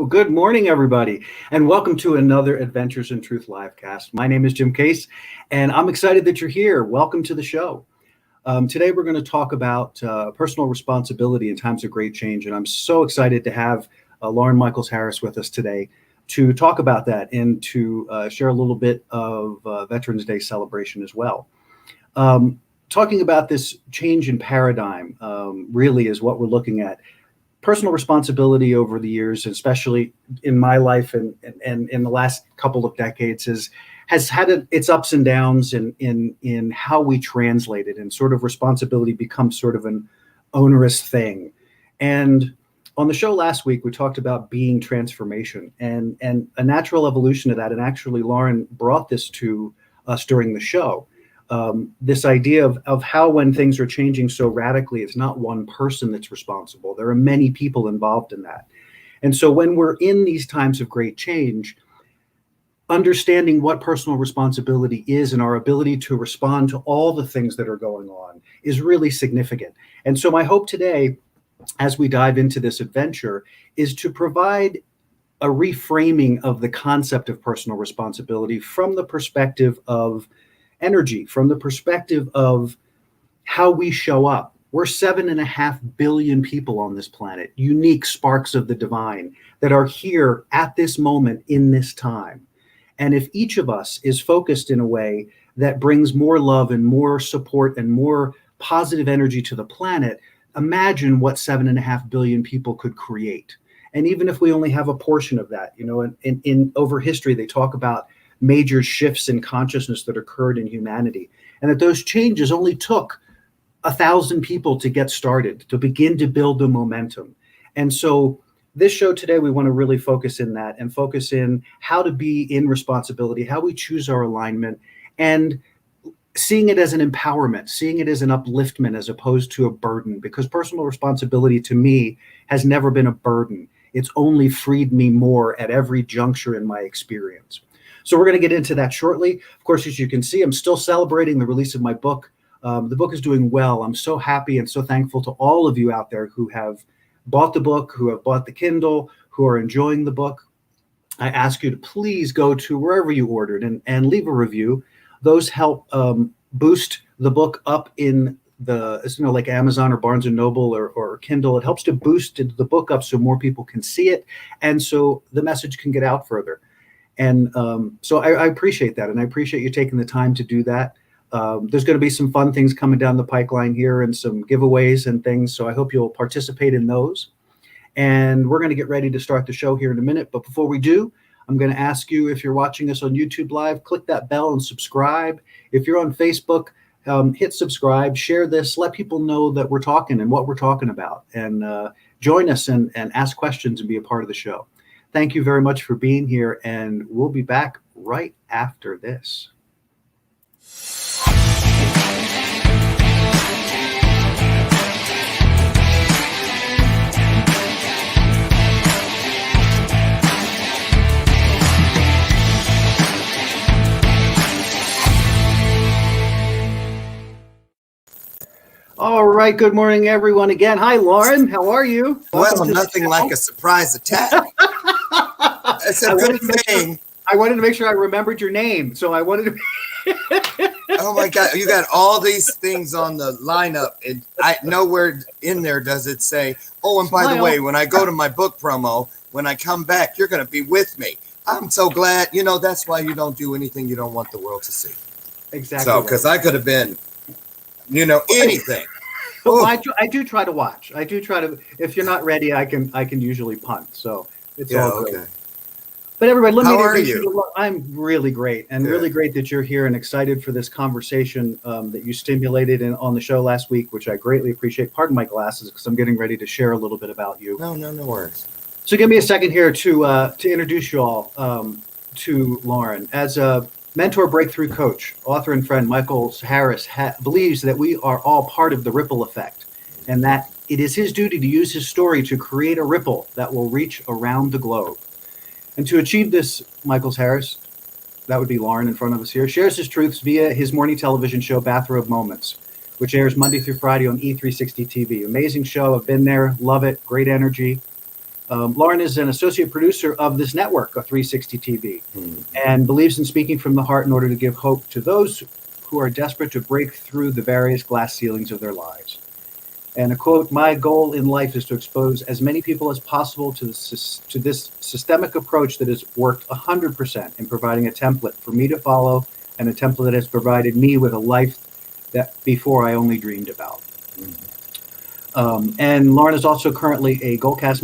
Good morning, everybody, and welcome to another Adventures in Truth livecast. My name is Jim Case, and I'm excited that you're here. Welcome to the show. Today, we're going to talk about personal responsibility in times of great change, and I'm so excited to have Loren Michaels Harris with us today to talk about that and to share a little bit of Veterans Day celebration as well. Talking about this change in paradigm really is what we're looking at. Personal responsibility over the years, especially in my life and in the last couple of decades, has had its ups and downs in how we translate it, and sort of responsibility becomes sort of an onerous thing. And on the show last week, we talked about being transformation and a natural evolution of that. And actually, Loren brought this to us during the show. This idea of how when things are changing so radically, it's not one person that's responsible. There are many people involved in that. And so when we're in these times of great change, understanding what personal responsibility is and our ability to respond to all the things that are going on is really significant. And so my hope today, as we dive into this adventure, is to provide a reframing of the concept of personal responsibility from the perspective of energy, from the perspective of how we show up. We're 7.5 billion people on this planet, unique sparks of the divine that are here at this moment in this time. And if each of us is focused in a way that brings more love and more support and more positive energy to the planet, imagine what 7.5 billion people could create. And even if we only have a portion of that, in over history, they talk about major shifts in consciousness that occurred in humanity, and that those changes only took 1,000 people to get started, to begin to build the momentum. And so this show today, we want to really focus in that and focus in how to be in responsibility, how we choose our alignment, and seeing it as an empowerment, seeing it as an upliftment as opposed to a burden, because personal responsibility to me has never been a burden. It's only freed me more at every juncture in my experience. So we're going to get into that shortly. Of course, as you can see, I'm still celebrating the release of my book. The book is doing well. I'm so happy and so thankful to all of you out there who have bought the book, who have bought the Kindle, who are enjoying the book. I ask you to please go to wherever you ordered and leave a review. Those help boost the book up in the, like Amazon or Barnes & Noble or Kindle. It helps to boost the book up so more people can see it, and so the message can get out further. And so I appreciate that, and I appreciate you taking the time to do that. There's going to be some fun things coming down the pipeline here and some giveaways and things, so I hope you'll participate in those. And we're going to get ready to start the show here in a minute, but before we do, I'm going to ask you, if you're watching us on YouTube Live, click that bell and subscribe. If you're on Facebook, hit subscribe, share this, let people know that we're talking and what we're talking about, and join us and ask questions and be a part of the show. Thank you very much for being here, and we'll be back right after this. All right. Good morning, everyone. Again, hi, Loren. How are you? Well, nothing like a surprise attack. It's a good thing. I wanted to make sure I remembered your name, so I wanted to. Oh my God, you got all these things on the lineup, and nowhere in there does it say, "Oh, and by the way, when I go to my book promo, when I come back, you're going to be with me." I'm so glad. That's why you don't do anything you don't want the world to see. Exactly. So, because I could have been, anything. Well, I do try to watch. I do try to. If you're not ready, I can usually punt. So it's all good. Okay. But everybody, let me. How are you? I'm really great, and really great that you're here and excited for this conversation that you stimulated on the show last week, which I greatly appreciate. Pardon my glasses, because I'm getting ready to share a little bit about you. No worries. So give me a second here to introduce you all to Loren. As a mentor, breakthrough coach, author, and friend, Michaels Harris believes that we are all part of the ripple effect, and that it is his duty to use his story to create a ripple that will reach around the globe. And to achieve this, Michaels Harris, that would be Loren in front of us here, shares his truths via his morning television show, Bathrobe Moments, which airs Monday through Friday on E360 TV. Amazing show. I've been there. Love it. Great energy. Loren is an associate producer of this network, a 360 TV, and believes in speaking from the heart in order to give hope to those who are desperate to break through the various glass ceilings of their lives. And a quote, "My goal in life is to expose as many people as possible to this systemic approach that has worked 100% in providing a template for me to follow, and a template that has provided me with a life that before I only dreamed about." And Loren is also currently a Goalcast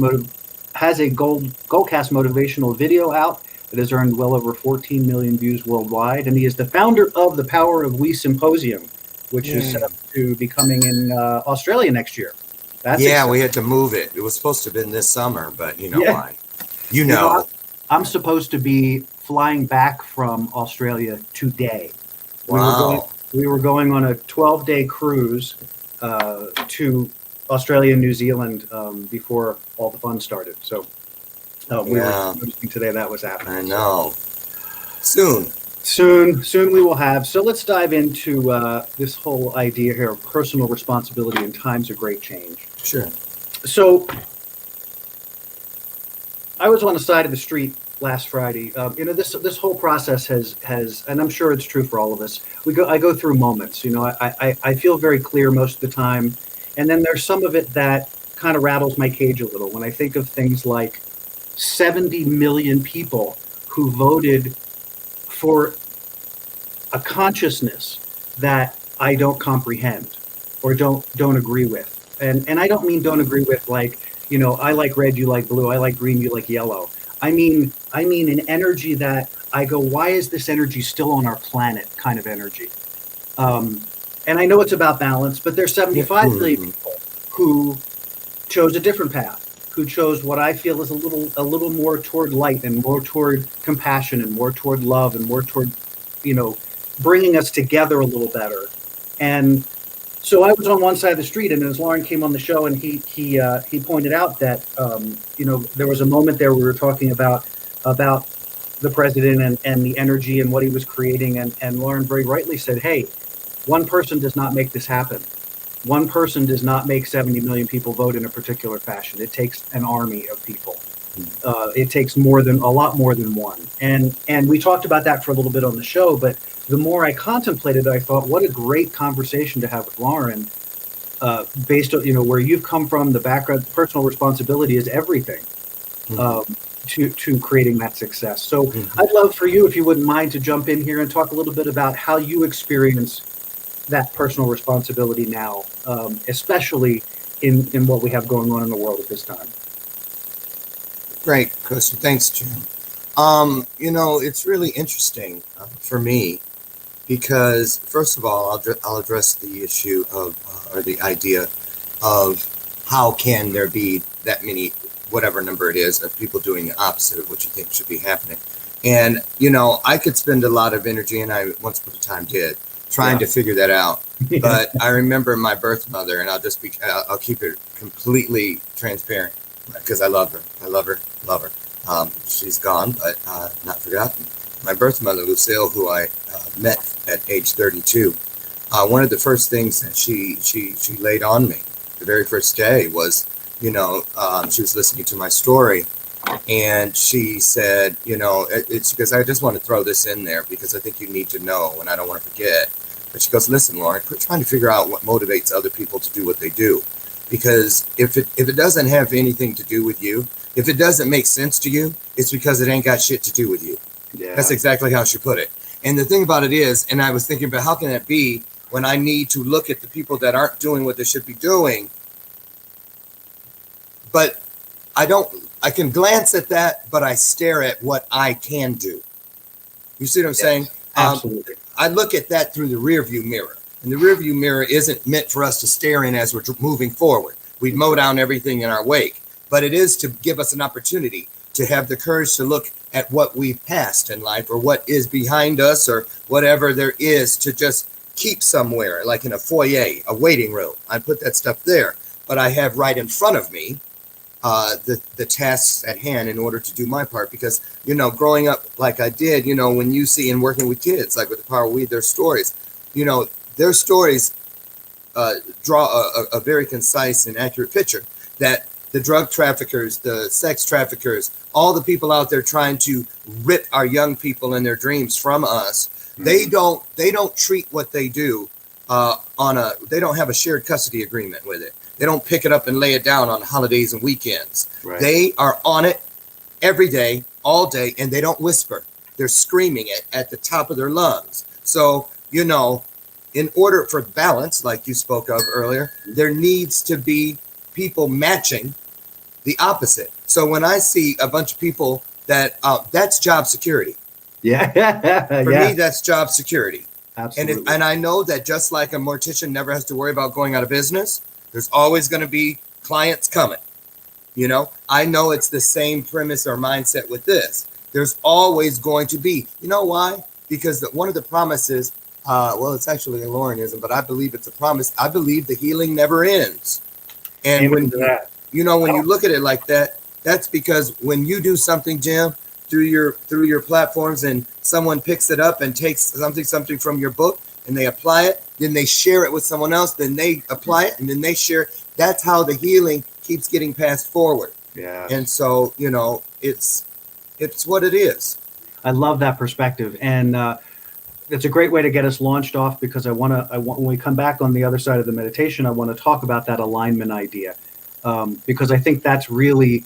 motivational video out that has earned well over 14 million views worldwide. And he is the founder of the Power of We Symposium, which is set up to be coming in Australia next year. That's exciting. We had to move it. It was supposed to have been this summer, but you know why. I'm supposed to be flying back from Australia today. Wow. We were going on a 12-day cruise to Australia and New Zealand before all the fun started. So we were noticing today that was happening. I know. Soon we will have. So let's dive into this whole idea here of personal responsibility in times of great change. Sure. So I was on the side of the street last Friday. This whole process has, and I'm sure it's true for all of us. I go through moments. I feel very clear most of the time, and then there's some of it that kind of rattles my cage a little when I think of things like 70 million people who voted for a consciousness that I don't comprehend or don't agree with. And I don't mean don't agree with like, I like red, you like blue, I like green, you like yellow. I mean an energy that I go, why is this energy still on our planet kind of energy? And I know it's about balance, but there's 75 million people who chose a different path, who chose what I feel is a little more toward light and more toward compassion and more toward love and more toward, bringing us together a little better. And so I was on one side of the street, and as Loren came on the show, and he pointed out that there was a moment there we were talking about the president and the energy and what he was creating, and Loren very rightly said, "Hey, one person does not make this happen. One person does not make 70 million people vote in a particular fashion. It takes an army of people. It takes a lot more than one." And we talked about that for a little bit on the show, but the more I contemplated it, I thought, what a great conversation to have with Loren, based on, where you've come from, the background. Personal responsibility is everything to creating that success. So I'd love for you, if you wouldn't mind, to jump in here and talk a little bit about how you experience that personal responsibility now, especially in what we have going on in the world at this time. Great question. Thanks, Jim. It's really interesting for me because, first of all, I'll address the issue of, or the idea of how can there be that many, whatever number it is, of people doing the opposite of what you think should be happening. And, I could spend a lot of energy, and I once upon a time did, trying to figure that out. But I remember my birth mother, and I'll keep it completely transparent because I love her. She's gone, but not forgotten. My birth mother, Lucille, who I met at age 32, one of the first things that she laid on me the very first day was, she was listening to my story, and she said, it's because I just want to throw this in there because I think you need to know and I don't want to forget. But she goes, "Listen, Loren, quit trying to figure out what motivates other people to do what they do. Because if it doesn't have anything to do with you, if it doesn't make sense to you, it's because it ain't got shit to do with you." Yeah. That's exactly how she put it. And the thing about it is, and I was thinking about how can that be when I need to look at the people that aren't doing what they should be doing, but I can glance at that, but I stare at what I can do. You see what I'm saying? Absolutely. I look at that through the rearview mirror. And the rearview mirror isn't meant for us to stare in as we're moving forward. We mow down everything in our wake, but it is to give us an opportunity to have the courage to look at what we've passed in life or what is behind us or whatever there is to just keep somewhere, like in a foyer, a waiting room. I put that stuff there, but I have right in front of me the tasks at hand in order to do my part. Because, growing up like I did, when you see and working with kids, like with the Power of We, their stories, their stories draw a very concise and accurate picture that the drug traffickers, the sex traffickers, all the people out there trying to rip our young people and their dreams from us. They don't treat what they do they don't have a shared custody agreement with it. They don't pick it up and lay it down on holidays and weekends. Right. They are on it every day, all day, and they don't whisper. They're screaming it at the top of their lungs. So, in order for balance, like you spoke of earlier, there needs to be people matching the opposite. So when I see a bunch of people that's job security. Yeah. For me, that's job security. Absolutely. And I know that just like a mortician never has to worry about going out of business, there's always going to be clients coming. I know it's the same premise or mindset with this. There's always going to be. You know why? Because one of the promises, it's actually a Lorenism, but I believe it's a promise. I believe the healing never ends. And when you look at it like that, that's because when you do something, Jim, through your platforms, and someone picks it up and takes something from your book and they apply it, then they share it with someone else, then they apply it, and then they share it. That's how the healing keeps getting passed forward. Yeah. And so, it's what it is. I love that perspective. And it's a great way to get us launched off, because I want when we come back on the other side of the meditation, I want to talk about that alignment idea, because I think that's really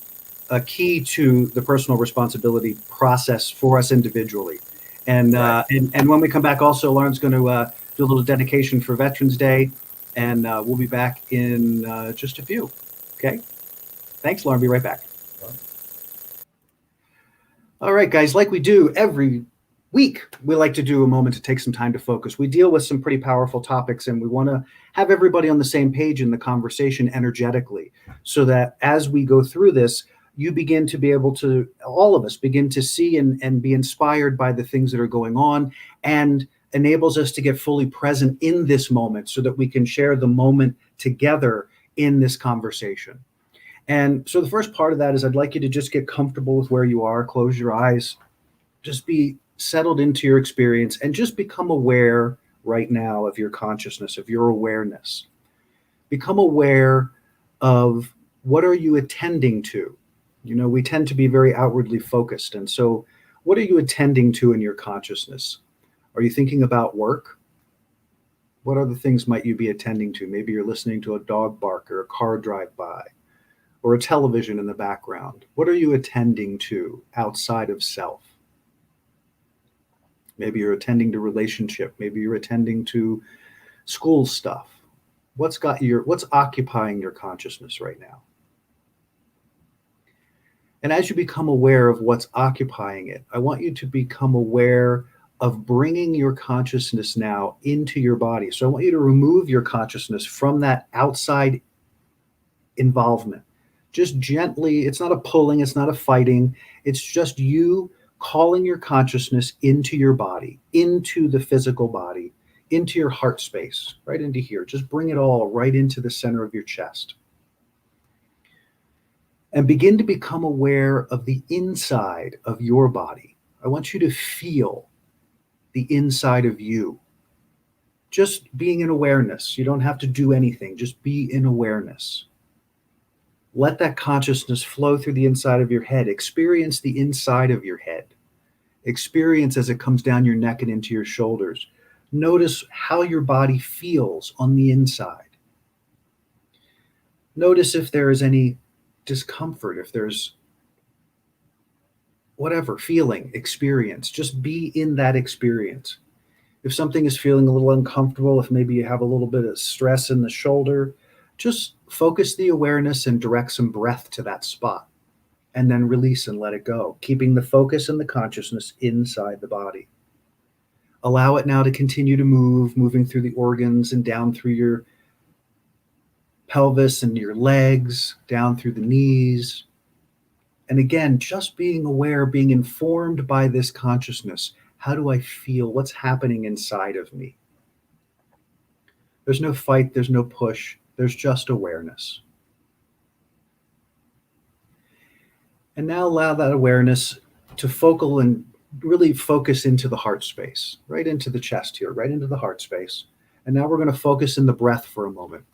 a key to the personal responsibility process for us individually. And Right. and when we come back, also, Lauren's going to do a little dedication for Veterans Day, and we'll be back in just a few. Okay. Thanks, Lauren. Be right back. All right, guys, like we do every week, we like to do a moment to take some time to focus. We deal with some pretty powerful topics, and we want to have everybody on the same page in the conversation energetically, so that as we go through this, you begin to be able to, all of us begin to see and be inspired by the things that are going on, and enables us to get fully present in this moment so that we can share the moment together in this conversation. And so the first part of that is I'd like you to just get comfortable with where you are, close your eyes, just be settled into your experience, and just become aware right now of your consciousness, of your awareness. Become aware of what are you attending to. We tend to be very outwardly focused. And so what are you attending to in your consciousness? Are you thinking about work? What other things might you be attending to? Maybe you're listening to a dog bark or a car drive by, or a television in the background. What are you attending to outside of self? Maybe you're attending to relationship. Maybe you're attending to school stuff. What's occupying your consciousness right now? And as you become aware of what's occupying it, I want you to become aware of bringing your consciousness now into your body. So I want you to remove your consciousness from that outside involvement. Just gently, it's not a pulling, it's not a fighting. It's just you calling your consciousness into your body, into the physical body, into your heart space, right into here. Just bring it all right into the center of your chest. And begin to become aware of the inside of your body. I want you to feel the inside of you. Just being in awareness. You don't have to do anything. Just be in awareness. Let that consciousness flow through the inside of your head. Experience the inside of your head. Experience as it comes down your neck and into your shoulders. Notice how your body feels on the inside. Notice if there is any discomfort, if there's whatever feeling, experience. Just be in that experience. If something is feeling a little uncomfortable, if maybe you have a little bit of stress in the shoulder, just focus the awareness and direct some breath to that spot, and then release and let it go, keeping the focus and the consciousness inside the body. Allow it now to continue to move, moving through the organs and down through your pelvis and your legs, down through the knees. And again, just being aware, being informed by this consciousness. How do I feel? What's happening inside of me? There's no fight, there's no push, there's just awareness. And now allow that awareness to focal and really focus into the heart space, right into the chest here, right into the heart space. And now we're going to focus in the breath for a moment.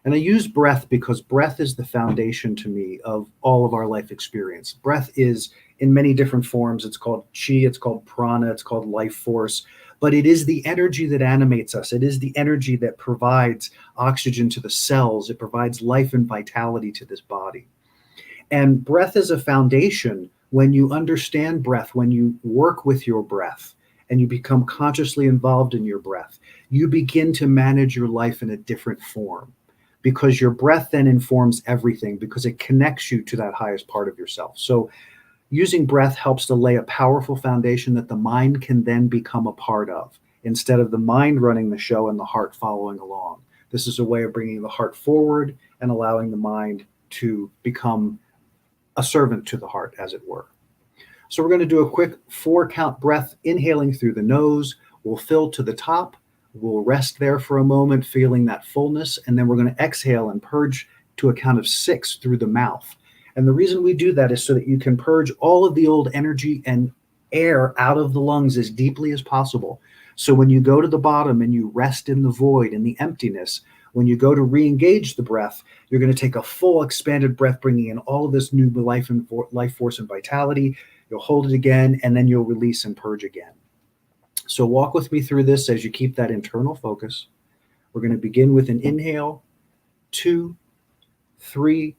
And I use breath because breath is the foundation to me of all of our life experience. Breath is in many different forms. It's called chi, it's called prana, it's called life force, but it is the energy that animates us. It is the energy that provides oxygen to the cells. It provides life and vitality to this body. And breath is a foundation. When you understand breath, when you work with your breath and you become consciously involved in your breath, you begin to manage your life in a different form, because your breath then informs everything, because it connects you to that highest part of yourself. So using breath helps to lay a powerful foundation that the mind can then become a part of, instead of the mind running the show and the heart following along. This is a way of bringing the heart forward and allowing the mind to become a servant to the heart, as it were. So we're going to do a quick 4-count breath, inhaling through the nose. We'll fill to the top. We'll rest there for a moment, feeling that fullness. And then we're going to exhale and purge to a count of 6 through the mouth. And the reason we do that is so that you can purge all of the old energy and air out of the lungs as deeply as possible. So when you go to the bottom and you rest in the void, in the emptiness, when you go to re-engage the breath, you're going to take a full expanded breath, bringing in all of this new life and life force and vitality. You'll hold it again, and then you'll release and purge again. So walk with me through this as you keep that internal focus. We're going to begin with an inhale, 2, 3,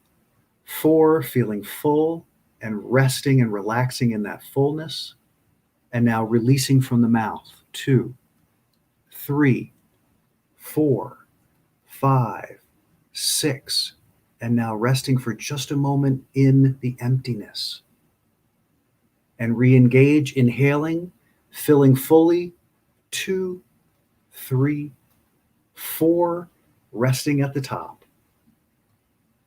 4, feeling full and resting and relaxing in that fullness. And now releasing from the mouth, 2, 3, 4, 5, 6, and now resting for just a moment in the emptiness. And re-engage, inhaling, filling fully, 2, 3, 4, resting at the top,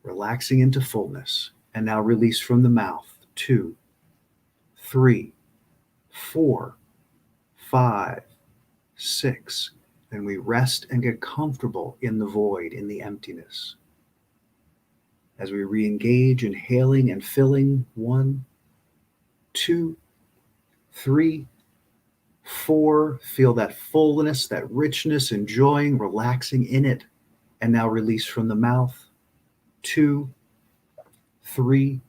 relaxing into fullness. And now release from the mouth, 2, 3, 4, 5, 6. And we rest and get comfortable in the void, in the emptiness. As we re-engage, inhaling and filling, 1, 2, 3, 4. Feel that fullness, that richness, enjoying, relaxing in it. And now release from the mouth, 2, 3,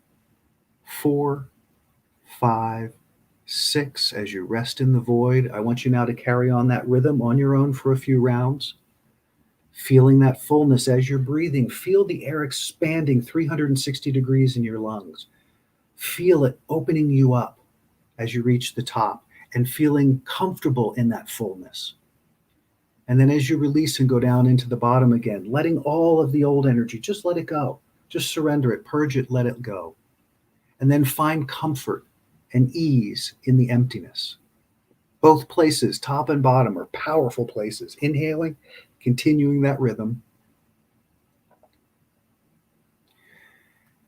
4, 5, 6. As you rest in the void, I want you now to carry on that rhythm on your own for a few rounds. Feeling that fullness as you're breathing. Feel the air expanding 360 degrees in your lungs. Feel it opening you up as you reach the top, and feeling comfortable in that fullness. And then as you release and go down into the bottom again, letting all of the old energy, just let it go. Just surrender it, purge it, let it go. And then find comfort and ease in the emptiness. Both places, top and bottom, are powerful places. Inhaling, continuing that rhythm.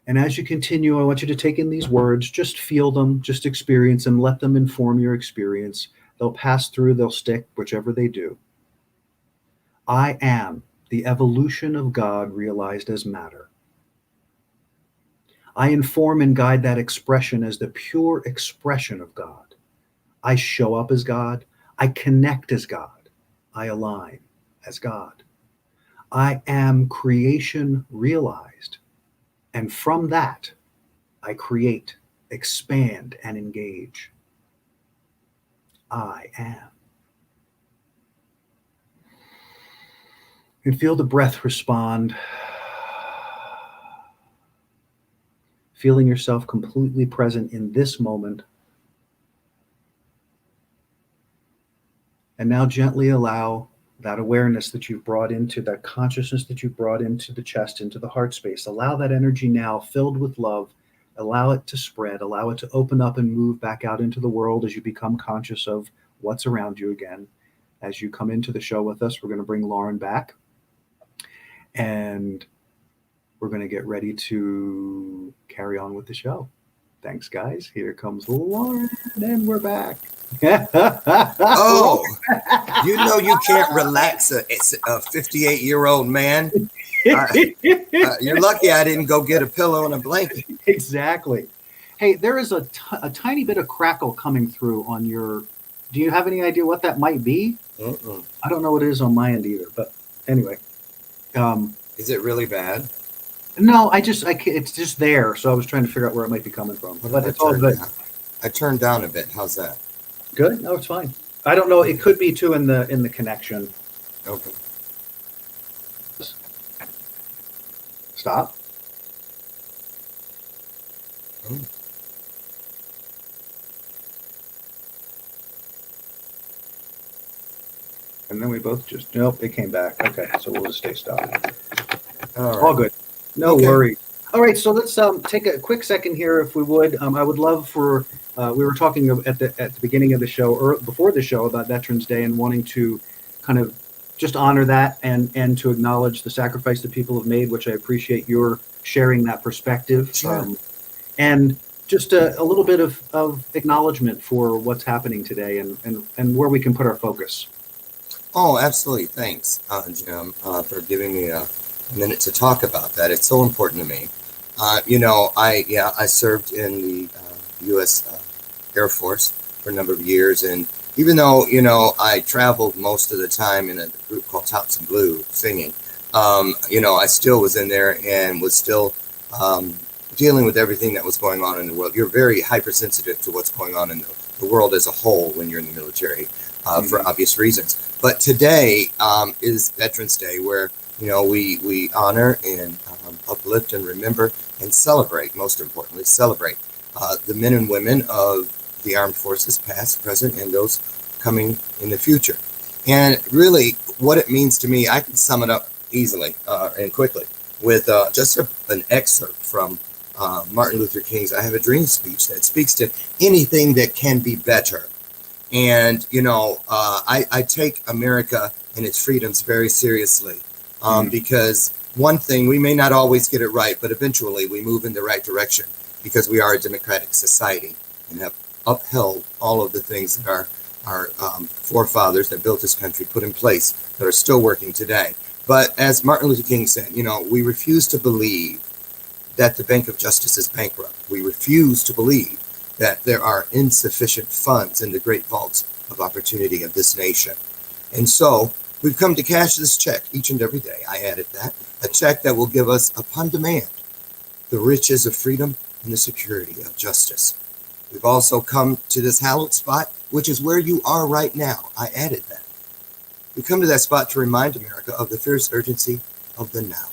And as you continue, I want you to take in these words, just feel them, just experience them, let them inform your experience. They'll pass through, they'll stick, whichever they do. I am the evolution of God realized as matter. I inform and guide that expression as the pure expression of God. I show up as God. I connect as God. I align as God. I am creation realized. And from that, I create, expand, and engage. I am. And feel the breath respond. Feeling yourself completely present in this moment. And now gently allow that awareness that you've brought into, that consciousness that you've brought into the chest, into the heart space. Allow that energy now filled with love. Allow it to spread. Allow it to open up and move back out into the world as you become conscious of what's around you again. As you come into the show with us, we're going to bring Loren back. And we're going to get ready to carry on with the show. Thanks, guys. Here comes Loren, and we're back. Oh, you know you can't relax a 58-year-old man. You're lucky I didn't go get a pillow and a blanket. Exactly. Hey, there is a tiny bit of crackle coming through on your... Do you have any idea what that might be? I don't know what it is on my end either, but anyway. Is it really bad? No, it's just there. So I was trying to figure out where it might be coming from, What but if I it's all turn good. down? I turned down a bit. How's that? Good. No, it's fine. I don't know. It could be too in the connection. Okay. Stop. Oh. And then we both just, nope, it came back. Okay, so we'll just stay stopped. All right. All good. No Okay. worries. All right, so let's take a quick second here, if we would. I would love for, we were talking at the beginning of the show, or before the show, about Veterans Day, and wanting to kind of just honor that and to acknowledge the sacrifice that people have made, which I appreciate your sharing that perspective. Sure. And just a little bit of acknowledgement for what's happening today and where we can put our focus. Oh, absolutely. Thanks, Jim, for giving me a minute to talk about that. It's so important to me. I served in the U.S. Air Force for a number of years, and even though I traveled most of the time in a group called Tops and Blue singing, I still was in there and was still dealing with everything that was going on in the world. You're very hypersensitive to what's going on in the world as a whole when you're in the military, for obvious reasons. But today is Veterans Day, where we honor and uplift and remember and celebrate, most importantly, celebrate the men and women of the armed forces, past, present, and those coming in the future. And really, what it means to me, I can sum it up easily and quickly with just an excerpt from Martin Luther King's "I Have a Dream" speech that speaks to anything that can be better. And, I take America and its freedoms very seriously. Because one thing, we may not always get it right, but eventually we move in the right direction because we are a democratic society and have upheld all of the things that our forefathers that built this country put in place that are still working today. But as Martin Luther King said, we refuse to believe that the Bank of Justice is bankrupt. We refuse to believe that there are insufficient funds in the great vaults of opportunity of this nation. And so we've come to cash this check each and every day. I added that, a check that will give us, upon demand, the riches of freedom and the security of justice. We've also come to this hallowed spot, which is where you are right now. I added that. We've come to that spot to remind America of the fierce urgency of the now.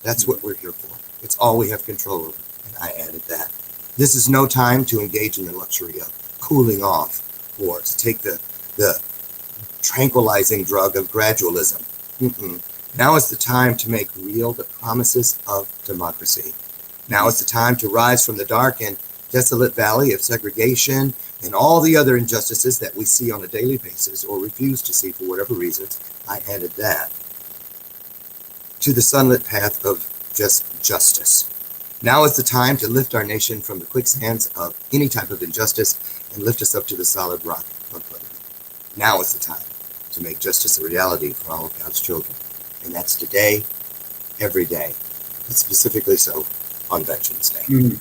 That's what we're here for. It's all we have control over, and I added that. This is no time to engage in the luxury of cooling off or to take the tranquilizing drug of gradualism. Now is the time to make real the promises of democracy. Now is the time to rise from the dark and desolate valley of segregation and all the other injustices that we see on a daily basis or refuse to see for whatever reasons. I added that to the sunlit path of just justice. Now is the time to lift our nation from the quicksands of any type of injustice and lift us up to the solid rock of liberty. Now is the time to make justice a reality for all of God's children. And that's today, every day, but specifically so on Veterans Day.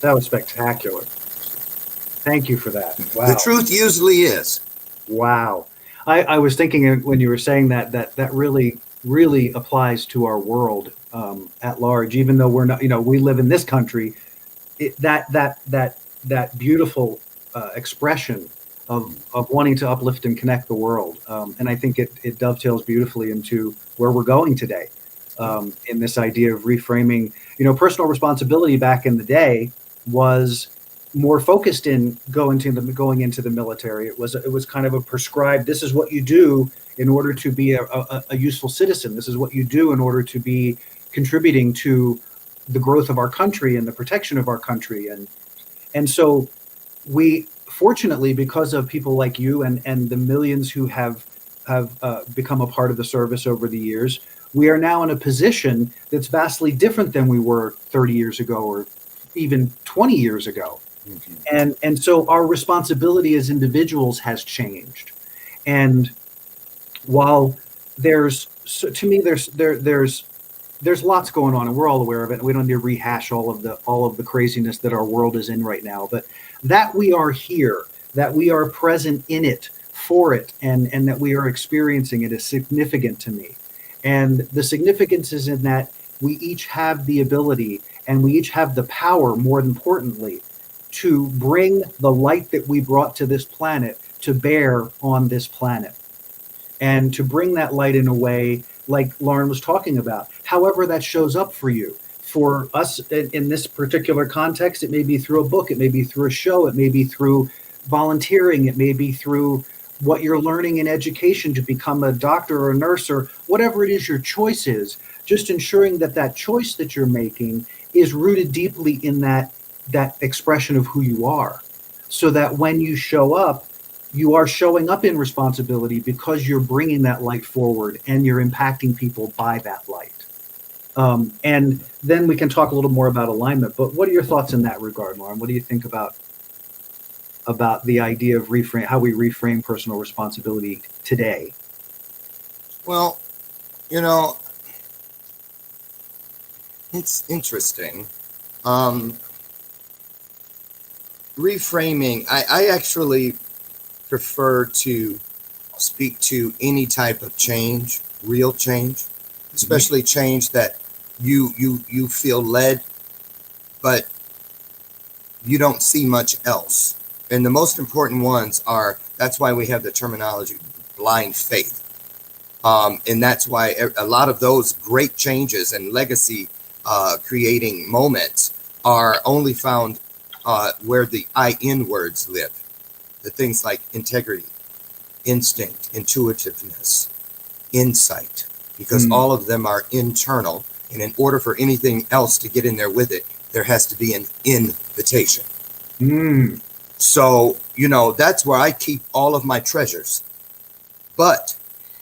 That was spectacular. Thank you for that. Wow. The truth usually is. Wow. I was thinking when you were saying that really applies to our world at large, even though we're not, we live in this country, that beautiful expression of wanting to uplift and connect the world. And I think it dovetails beautifully into where we're going today, in this idea of reframing. Personal responsibility back in the day was more focused in going into the military. It was kind of a prescribed, this is what you do in order to be a useful citizen. This is what you do in order to be contributing to the growth of our country and the protection of our country. And so we, fortunately, because of people like you and the millions who have become a part of the service over the years, we are now in a position that's vastly different than we were 30 years ago or even 20 years ago. And so our responsibility as individuals has changed. And while there's lots going on, and we're all aware of it, and we don't need to rehash all of the craziness that our world is in right now, but that we are here, that we are present in it, for it, and that we are experiencing it is significant to me. And the significance is in that we each have the ability and we each have the power, more importantly, to bring the light that we brought to this planet to bear on this planet. And to bring that light in a way like Loren was talking about, however that shows up for you. For us in this particular context, it may be through a book, it may be through a show, it may be through volunteering, it may be through what you're learning in education to become a doctor or a nurse or whatever it is your choice is, just ensuring that that choice that you're making is rooted deeply in that expression of who you are, so that when you show up, you are showing up in responsibility because you're bringing that light forward and you're impacting people by that light. And then we can talk a little more about alignment. But what are your thoughts in that regard, Loren? What do you think about the idea of how we reframe personal responsibility today? Well, it's interesting. Reframing, I actually prefer to speak to any type of change, real change, especially change that you feel led, but you don't see much else. And the most important ones that's why we have the terminology blind faith. And that's why a lot of those great changes and legacy creating moments are only found where the I-N words live. The things like integrity, instinct, intuitiveness, insight, because all of them are internal. And in order for anything else to get in there with it, there has to be an invitation. So, that's where I keep all of my treasures. But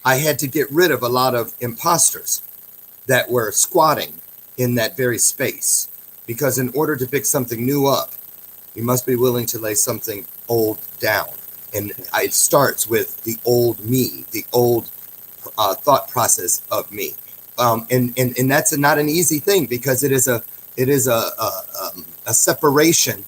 I had to get rid of a lot of imposters that were squatting in that very space. Because in order to pick something new up, you must be willing to lay something old down. And it starts with the old me, the old thought process of me. And that's not an easy thing, because it is a separation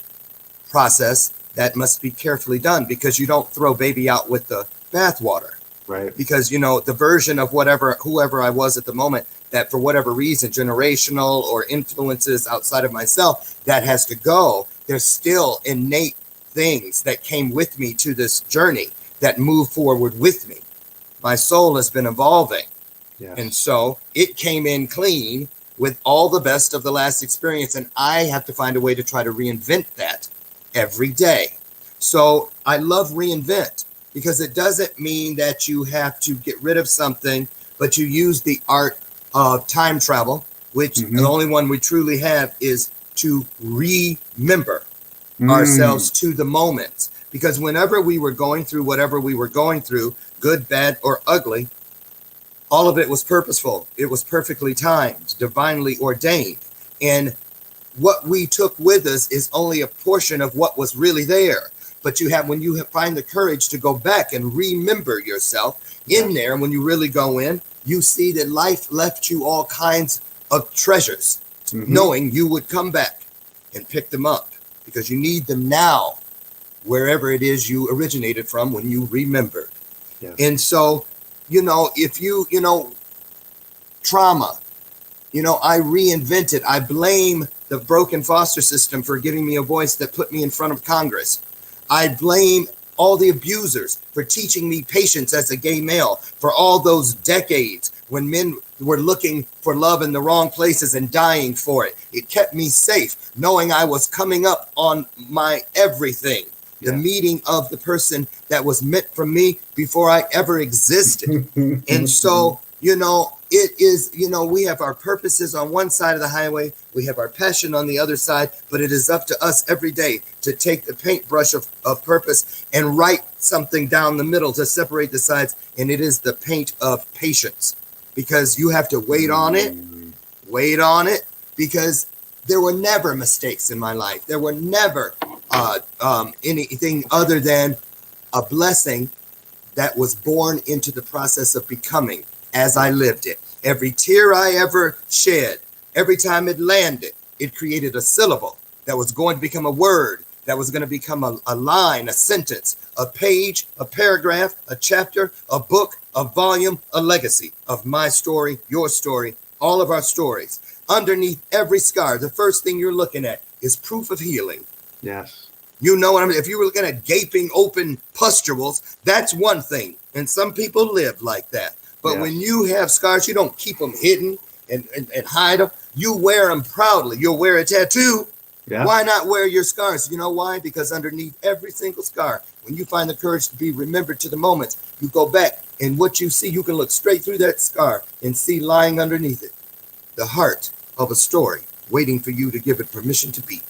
process that must be carefully done, because you don't throw baby out with the bathwater. Right. Because, the version of whoever I was at the moment, that for whatever reason, generational or influences outside of myself, that has to go. There's still innate things that came with me to this journey that move forward with me. My soul has been evolving. Yes. And so it came in clean with all the best of the last experience. And I have to find a way to try to reinvent that every day. So I love reinvent, because it doesn't mean that you have to get rid of something, but you use the art of time travel, which the only one we truly have is to remember ourselves to the moment. Because whenever we were going through whatever we were going through, good, bad, or ugly, all of it was purposeful. It was perfectly timed, divinely ordained. And what we took with us is only a portion of what was really there. But when you find the courage to go back and remember yourself in there, when you really go in, you see that life left you all kinds of treasures, knowing you would come back and pick them up, because you need them now, wherever it is you originated from when you remembered. Yeah. And so, if trauma, I reinvented. I blame the broken foster system for giving me a voice that put me in front of Congress. I blame all the abusers for teaching me patience as a gay male for all those decades when men were looking for love in the wrong places and dying for it. It kept me safe, knowing I was coming up on my everything, the meeting of the person that was meant for me before I ever existed. And so, it is, we have our purposes on one side of the highway, we have our passion on the other side, but it is up to us every day to take the paintbrush of purpose and write something down the middle to separate the sides. And it is the paint of patience, because you have to wait on it, because there were never mistakes in my life. There were never anything other than a blessing that was born into the process of becoming as I lived it. Every tear I ever shed, every time it landed, it created a syllable that was going to become a word, that was going to become a line, a sentence, a page, a paragraph, a chapter, a book, a volume, a legacy of my story, your story, all of our stories. Underneath every scar, the first thing you're looking at is proof of healing. Yes. You know what I mean? If you were looking at gaping open pustules, that's one thing. And some people live like that. But when you have scars, you don't keep them hidden and hide them. You wear them proudly. You'll wear a tattoo. Yeah. Why not wear your scars? You know why? Because underneath every single scar, when you find the courage to be remembered to the moment, you go back and what you see, you can look straight through that scar and see lying underneath it the heart of a story waiting for you to give it permission to be.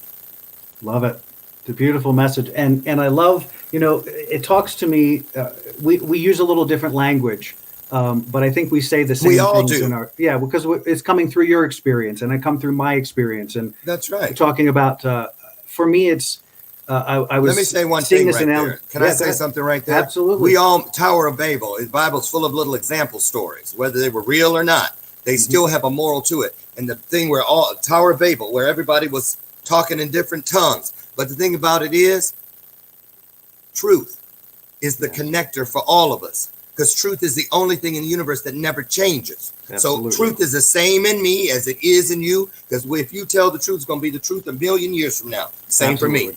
Love it. It's a beautiful message. And I love, it talks to me. We use a little different language, but I think we say the same we all things do. in our, because it's coming through your experience and I come through my experience. And that's right. Talking about, for me, it's, I was. Let me say one thing right there. Can I say something right there? Absolutely. We all, Tower of Babel, the Bible's full of little example stories, whether they were real or not. They still have a moral to it. And the thing where Tower of Babel, where everybody was talking in different tongues. But the thing about it is, truth is the connector for all of us. Because truth is the only thing in the universe that never changes. Absolutely. So truth is the same in me as it is in you. Because if you tell the truth, it's going to be the truth a million years from now. Same Absolutely. For me.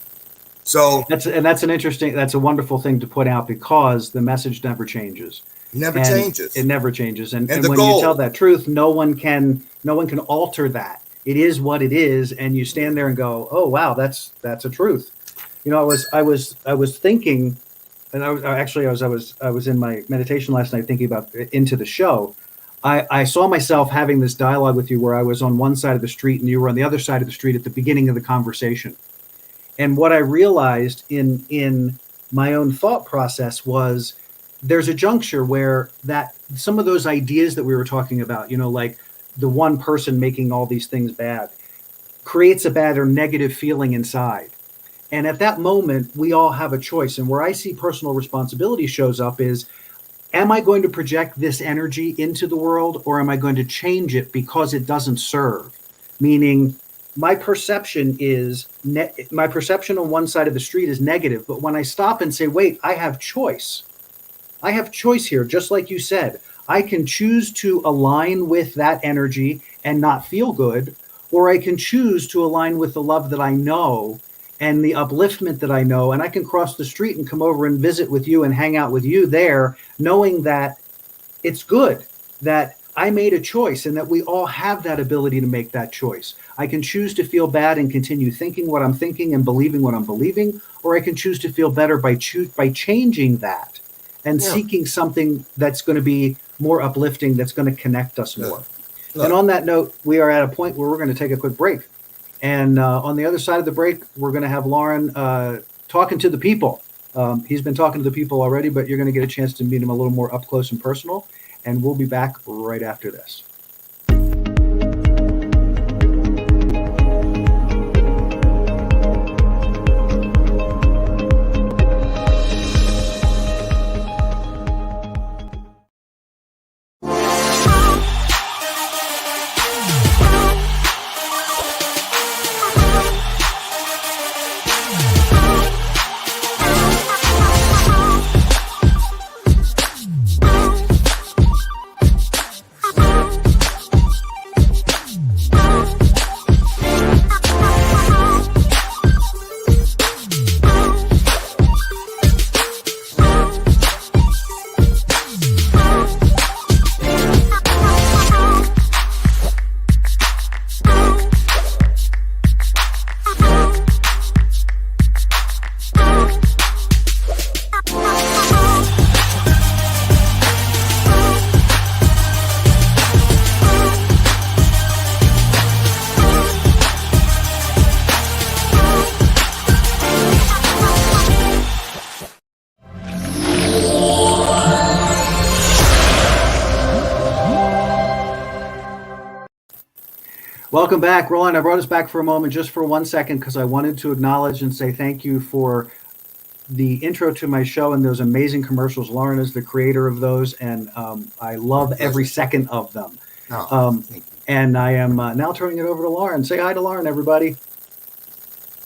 So that's a wonderful thing to put out because the message never changes. Never changes. It never changes. And when you tell that truth, no one can alter that. It is what it is, and you stand there and go, "Oh wow, that's a truth." I was thinking, and I was in my meditation last night thinking about into the show. I saw myself having this dialogue with you where I was on one side of the street and you were on the other side of the street at the beginning of the conversation. And what I realized in my own thought process was there's a juncture where that some of those ideas that we were talking about, like the one person making all these things bad, creates a bad or negative feeling inside. And at that moment, we all have a choice. And where I see personal responsibility shows up is, am I going to project this energy into the world or am I going to change it because it doesn't serve? Meaning my perception on one side of the street is negative. But when I stop and say, wait, I have choice. I have choice here, just like you said. I can choose to align with that energy and not feel good, or I can choose to align with the love that I know and the upliftment that I know, and I can cross the street and come over and visit with you and hang out with you there, knowing that it's good, that I made a choice and that we all have that ability to make that choice. I can choose to feel bad and continue thinking what I'm thinking and believing what I'm believing, or I can choose to feel better by changing that and seeking something that's going to be more uplifting, that's going to connect us more. And on that note, we are at a point where we're going to take a quick break. And on the other side of the break, we're going to have Loren talking to the people. He's been talking to the people already, but you're going to get a chance to meet him a little more up close and personal. And we'll be back right after this. Welcome back, Roland. I brought us back for a moment, just for 1 second, because I wanted to acknowledge and say thank you for the intro to my show and those amazing commercials. Loren is the creator of those, and I love every second of them. Thank you. And I am now turning it over to Loren. Say hi to Loren, everybody.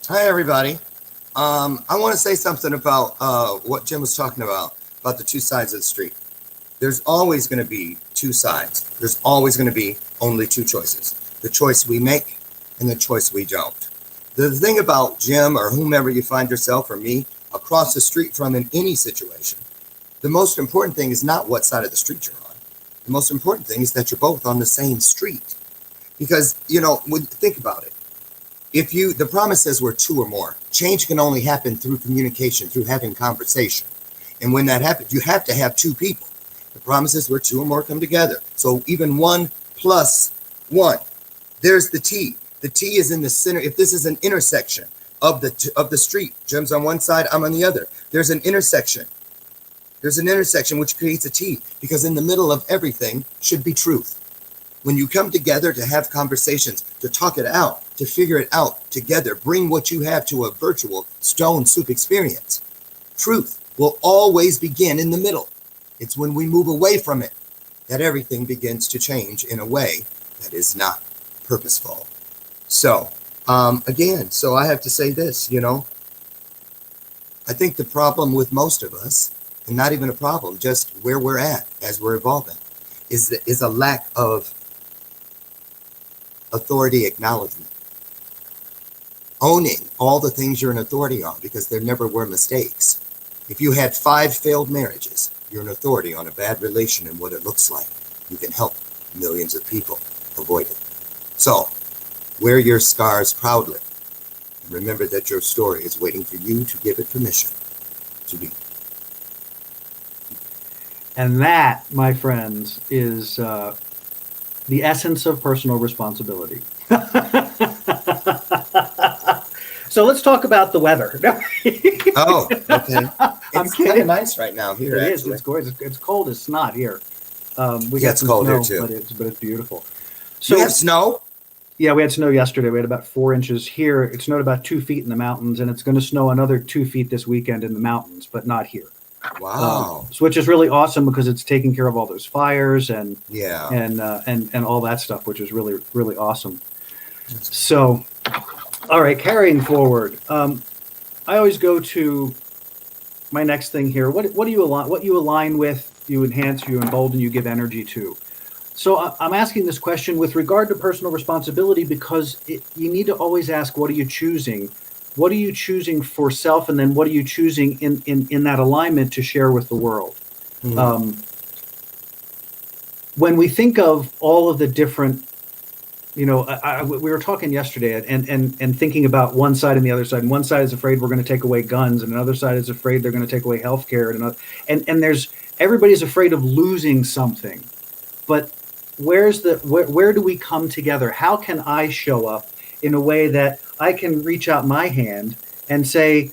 Hi, everybody. I want to say something about what Jim was talking about the two sides of the street. there's always going to be two sides. There's always going to be only two choices. The choice we make and the choice we don't. The thing about Jim or whomever you find yourself or me across the street from in any situation, the most important thing is not what side of the street you're on. The most important thing is that you're both on the same street. Because, think about it. The promise says we're two or more. Change can only happen through communication, through having conversation. And when that happens, you have to have two people. The promise is where two or more come together. So even 1 + 1. There's the T. The T is in the center. If this is an intersection of the street, Jim's on one side, I'm on the other. There's an intersection. There's an intersection which creates a T, because in the middle of everything should be truth. When you come together to have conversations, to talk it out, to figure it out together, bring what you have to a virtual stone soup experience. Truth will always begin in the middle. It's when we move away from it that everything begins to change in a way that is not purposeful. So, again, I have to say this, I think the problem with most of us, and not even a problem, just where we're at as we're evolving, is a lack of authority acknowledgement. Owning all the things you're an authority on, because there never were mistakes. If you had 5 failed marriages, you're an authority on a bad relation and what it looks like. You can help millions of people avoid it. So, wear your scars proudly. And remember that your story is waiting for you to give it permission to be. And that, my friends, is the essence of personal responsibility. So let's talk about the weather. Oh, okay. It's kind of nice right now here. It is. It's gorgeous. It's cold as snot here. We got it's some cold snow, here too. but it's beautiful. So you have snow? Yeah, we had snow yesterday. We had about 4 inches here. It snowed about 2 feet in the mountains, and it's going to snow another 2 feet this weekend in the mountains, but not here. Wow. Which is really awesome, because it's taking care of all those fires and yeah, and all that stuff, which is really, really awesome. So, all right, carrying forward. I always go to my next thing here. What do you align? What you align with, you enhance, you embolden, you give energy to. So I'm asking this question with regard to personal responsibility, because you need to always ask, what are you choosing? What are you choosing for self? And then what are you choosing in that alignment to share with the world? Mm-hmm. When we think of all of the different, we were talking yesterday and thinking about one side and the other side. And one side is afraid we're going to take away guns, and another side is afraid they're going to take away healthcare. And there's, everybody's afraid of losing something. But where do we come together? How can I show up in a way that I can reach out my hand and say,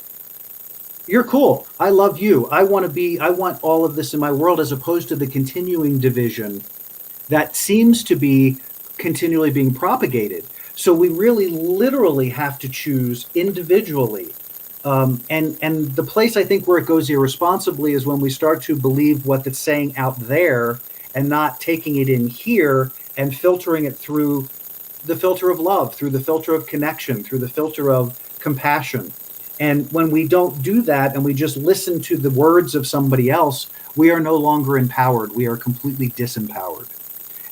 you're cool. I love you. I want all of this in my world, as opposed to the continuing division that seems to be continually being propagated. So we really literally have to choose individually. And the place I think where it goes irresponsibly is when we start to believe what it's saying out there and not taking it in here and filtering it through the filter of love, through the filter of connection, through the filter of compassion. And when we don't do that and we just listen to the words of somebody else, we are no longer empowered. We are completely disempowered.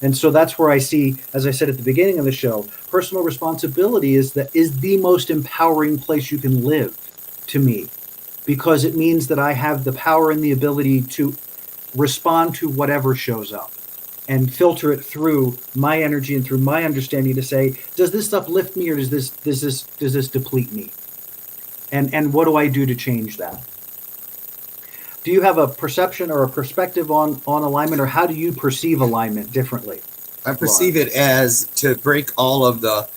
And so that's where I see, as I said at the beginning of the show, personal responsibility is the most empowering place you can live, to me, because it means that I have the power and the ability to respond to whatever shows up and filter it through my energy and through my understanding to say, does this uplift me, or does this deplete me? And what do I do to change that? Do you have a perception or a perspective on alignment, or how do you perceive alignment differently? I perceive it as to break all of the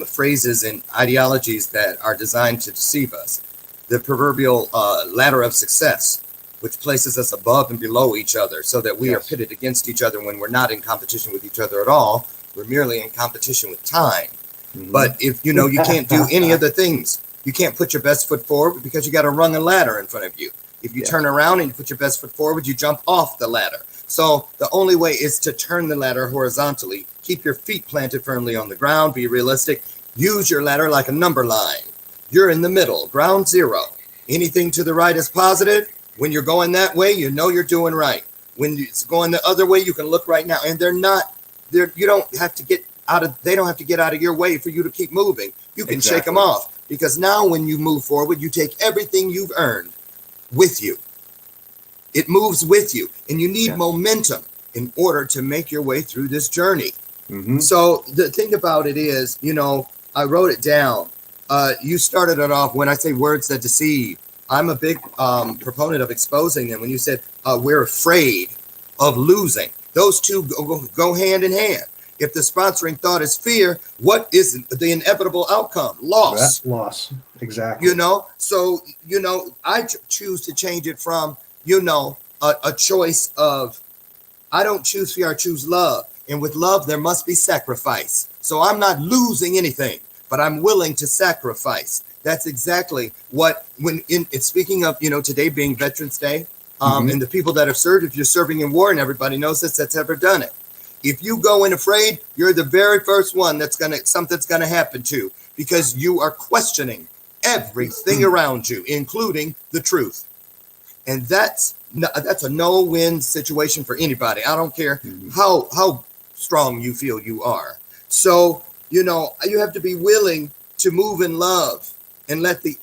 phrases and ideologies that are designed to deceive us. The proverbial ladder of success, which places us above and below each other, so that we are pitted against each other when we're not in competition with each other at all. We're merely in competition with time. Mm-hmm. But if you can't do any of the things, you can't put your best foot forward because you got a rung and ladder in front of you. If you turn around and you put your best foot forward, you jump off the ladder. So the only way is to turn the ladder horizontally. Keep your feet planted firmly on the ground. Be realistic. Use your ladder like a number line. You're in the middle, ground zero. Anything to the right is positive. When you're going that way, you know you're doing right. When it's going the other way, you can look right now, and you don't have to get out of, they don't have to get out of your way for you to keep moving. You can shake them off, because now when you move forward, you take everything you've earned with you. It moves with you, and you need momentum in order to make your way through this journey. So the thing about it is, I wrote it down. You started it off when I say words that deceive. I'm a big proponent of exposing them. When you said we're afraid of losing, those two go hand in hand. If the sponsoring thought is fear, what is the inevitable outcome? Loss. Loss. Exactly. So, I choose to change it from, a choice of, I don't choose fear, I choose love. And with love, there must be sacrifice. So I'm not losing anything, but I'm willing to sacrifice. That's exactly what, speaking of, today being Veterans Day, and the people that have served, if you're serving in war, and everybody knows this, that's ever done it. If you go in afraid, you're the very first one something's gonna happen to, because you are questioning everything around you, including the truth. And that's a no-win situation for anybody. I don't care how strong you feel you are. So, you have to be willing to move in love and let the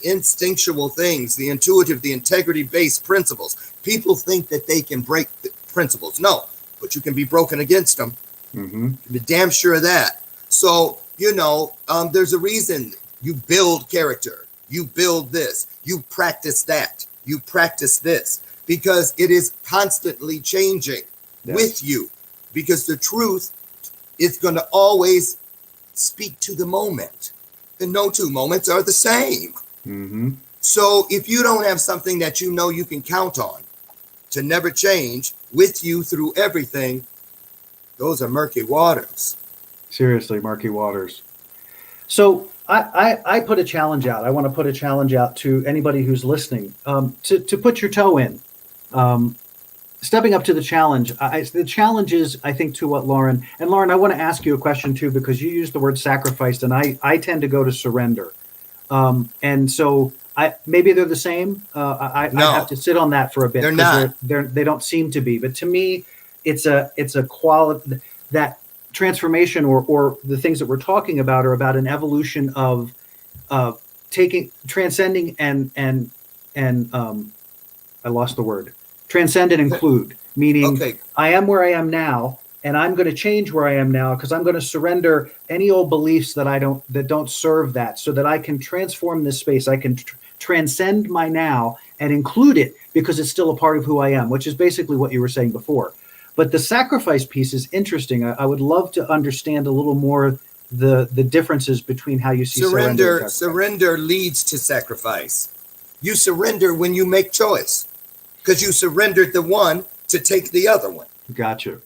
instinctual things, the intuitive, the integrity-based principles. People think that they can break the principles. No, but you can be broken against them. You can be damn sure of that. So, there's a reason you build character. You build this. You practice that. You practice this, because it is constantly changing with you, because the truth is going to always speak to the moment, and no two moments are the same. So if you don't have something that you can count on to never change with you through everything, those are murky waters. Seriously, murky waters. So I put a challenge out. I want to put a challenge out to anybody who's listening, to put your toe in. Stepping up to the challenge. The challenge is, I think, to what Loren, I want to ask you a question too, because you used the word sacrificed, and I tend to go to surrender. And so maybe they're the same. I have to sit on that for a bit. They're not. They don't seem to be. But to me, it's a quality that transformation or the things that we're talking about are about an evolution of transcending and I lost the word. Transcend and include, meaning I am where I am now, and I'm going to change where I am now, because I'm going to surrender any old beliefs that don't serve that, so that I can transform this space. I can transcend my now and include it, because it's still a part of who I am, which is basically what you were saying before. But the sacrifice piece is interesting. I would love to understand a little more the differences between how you see surrender. Surrender leads to sacrifice. You surrender when you make choice, because you surrendered the one to take the other one. Gotcha.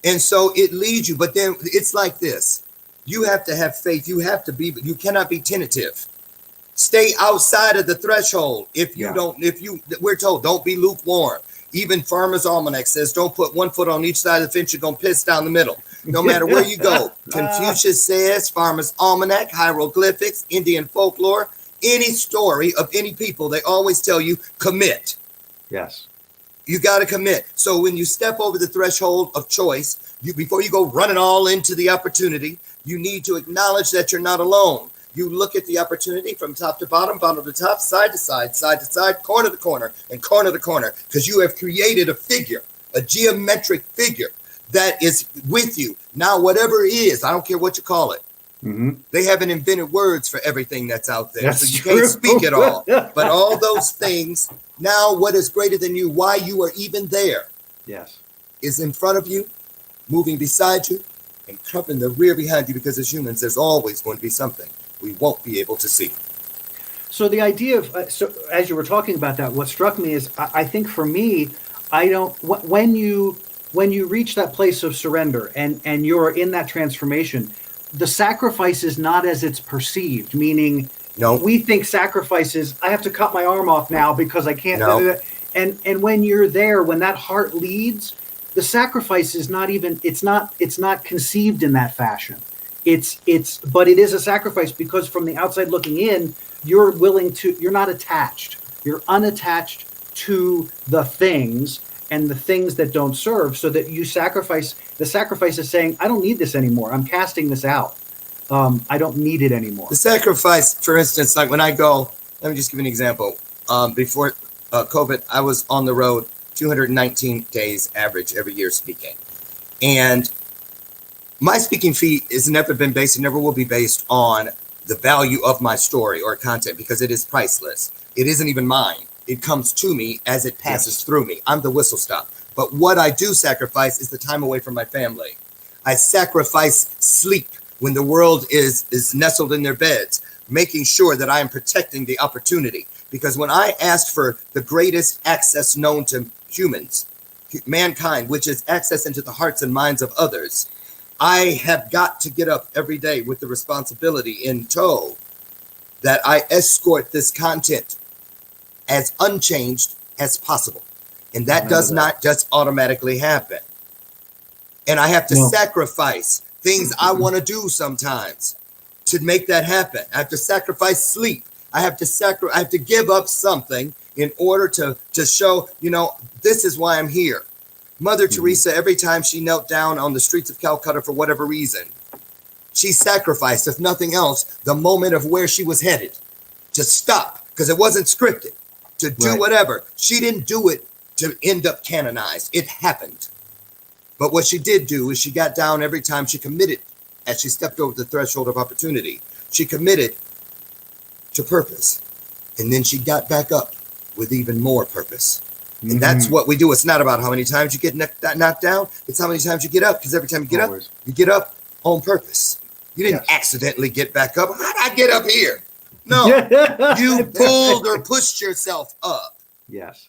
And so it leads you. But then it's like this. You have to have faith. You cannot be tentative. Stay outside of the threshold. We're told, don't be lukewarm. Even Farmer's Almanac says, don't put 1 foot on each side of the fence. You're going to piss down the middle, no matter where you go. Confucius says, Farmer's Almanac, hieroglyphics, Indian folklore, any story of any people, they always tell you, commit. Yes. You got to commit. So when you step over the threshold of choice, before you go running all into the opportunity, you need to acknowledge that you're not alone. You look at the opportunity from top to bottom, bottom to top, side to side, corner to corner, and corner to corner, because you have created a figure, a geometric figure that is with you. Now, whatever it is, I don't care what you call it. They haven't invented words for everything that's out there. That's so you true. Can't speak it all. But all those things, now what is greater than you, why you are even there, is in front of you, moving beside you, and covering the rear behind you, because as humans, there's always going to be something we won't be able to see. So the idea of, as you were talking about that, what struck me is, I think for me, when you reach that place of surrender and you're in that transformation, the sacrifice is not as it's perceived, meaning we think sacrifice is, I have to cut my arm off now because I can't. And when you're there, when that heart leads, the sacrifice is not even, it's not conceived in that fashion. But it is a sacrifice, because from the outside looking in, you're not attached. You're unattached to the things, and the things that don't serve, so that you sacrifice. The sacrifice is saying, I don't need this anymore. I'm casting this out. I don't need it anymore. The sacrifice, for instance, like when I go, let me just give you an example. Before COVID, I was on the road 219 days average every year speaking. And my speaking fee has never been based and never will be based on the value of my story or content, because it is priceless. It isn't even mine. It comes to me as it passes through me. I'm the whistle stop. But what I do sacrifice is the time away from my family. I sacrifice sleep when the world is nestled in their beds, making sure that I am protecting the opportunity. Because when I asked for the greatest access known to humans, mankind, which is access into the hearts and minds of others, I have got to get up every day with the responsibility in tow that I escort this content as unchanged as possible. And that does not just automatically happen. And I have to sacrifice things I want to do sometimes to make that happen. I have to sacrifice sleep. I have to give up something in order to show, this is why I'm here. Mother Teresa, every time she knelt down on the streets of Calcutta for whatever reason, she sacrificed, if nothing else, the moment of where she was headed to stop, because it wasn't scripted, to do whatever. She didn't do it to end up canonized. It happened. But what she did do is she got down every time she committed, as she stepped over the threshold of opportunity. She committed to purpose. And then she got back up with even more purpose. And that's what we do. It's not about how many times you get knocked down. It's how many times you get up. Because every time you get up on purpose. You didn't accidentally get back up. How'd I get up here? No, you pulled or pushed yourself up. Yes.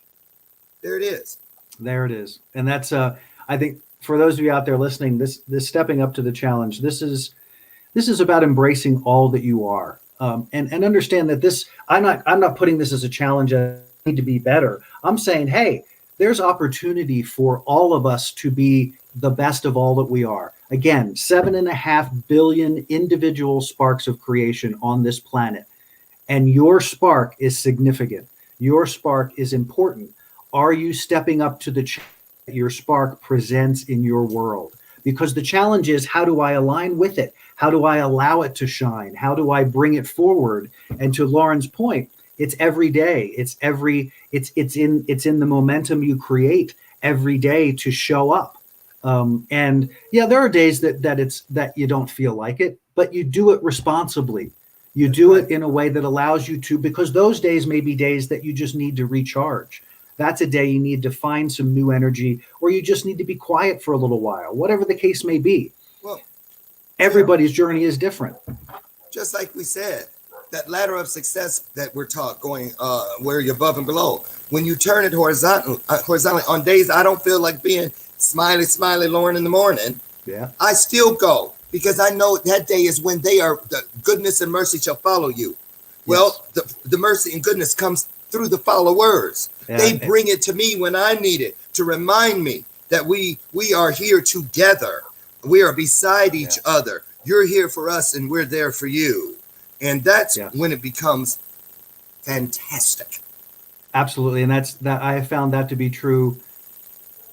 There it is. There it is. And that's, I think, for those of you out there listening, this stepping up to the challenge, this is about embracing all that you are. And understand that this, I'm not putting this as a challenge. I need to be better. I'm saying, hey, there's opportunity for all of us to be the best of all that we are. Again, 7.5 billion individual sparks of creation on this planet. And your spark is significant. Your spark is important. Are you stepping up to the challenge that your spark presents in your world? Because the challenge is, how do I align with it? How do I allow it to shine? How do I bring it forward? And to Loren's point, it's every day. It's in the momentum you create every day to show up. And yeah, there are days that you don't feel like it, but you do it responsibly. You do it in a way that allows you to, because those days may be days that you just need to recharge. That's a day you need to find some new energy, or you just need to be quiet for a little while, whatever the case may be. Well, everybody's journey is different. Just like we said, that ladder of success that we're taught going where you're above and below. When you turn it horizontally on days I don't feel like being smiley Loren in the morning, I still go, because I know that day is when the goodness and mercy shall follow you. Well, the mercy and goodness comes through the followers. They bring it to me when I need it, to remind me that we are here together. We are beside each other. You're here for us and we're there for you. And that's when it becomes fantastic. Absolutely. And that I have found that to be true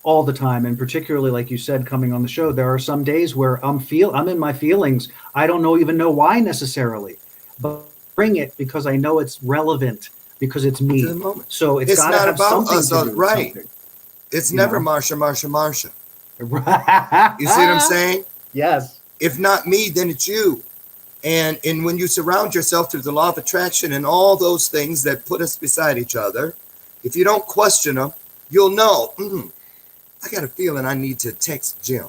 all the time. And particularly, like you said, coming on the show, there are some days where I'm in my feelings. I don't even know why necessarily, but bring it because I know it's relevant, because it's me. So it's not about us, right? It's never Marsha. Right. You see what I'm saying? Yes. If not me, then it's you. And when you surround yourself through the law of attraction and all those things that put us beside each other, if you don't question them, you'll know, I got a feeling I need to text Jim.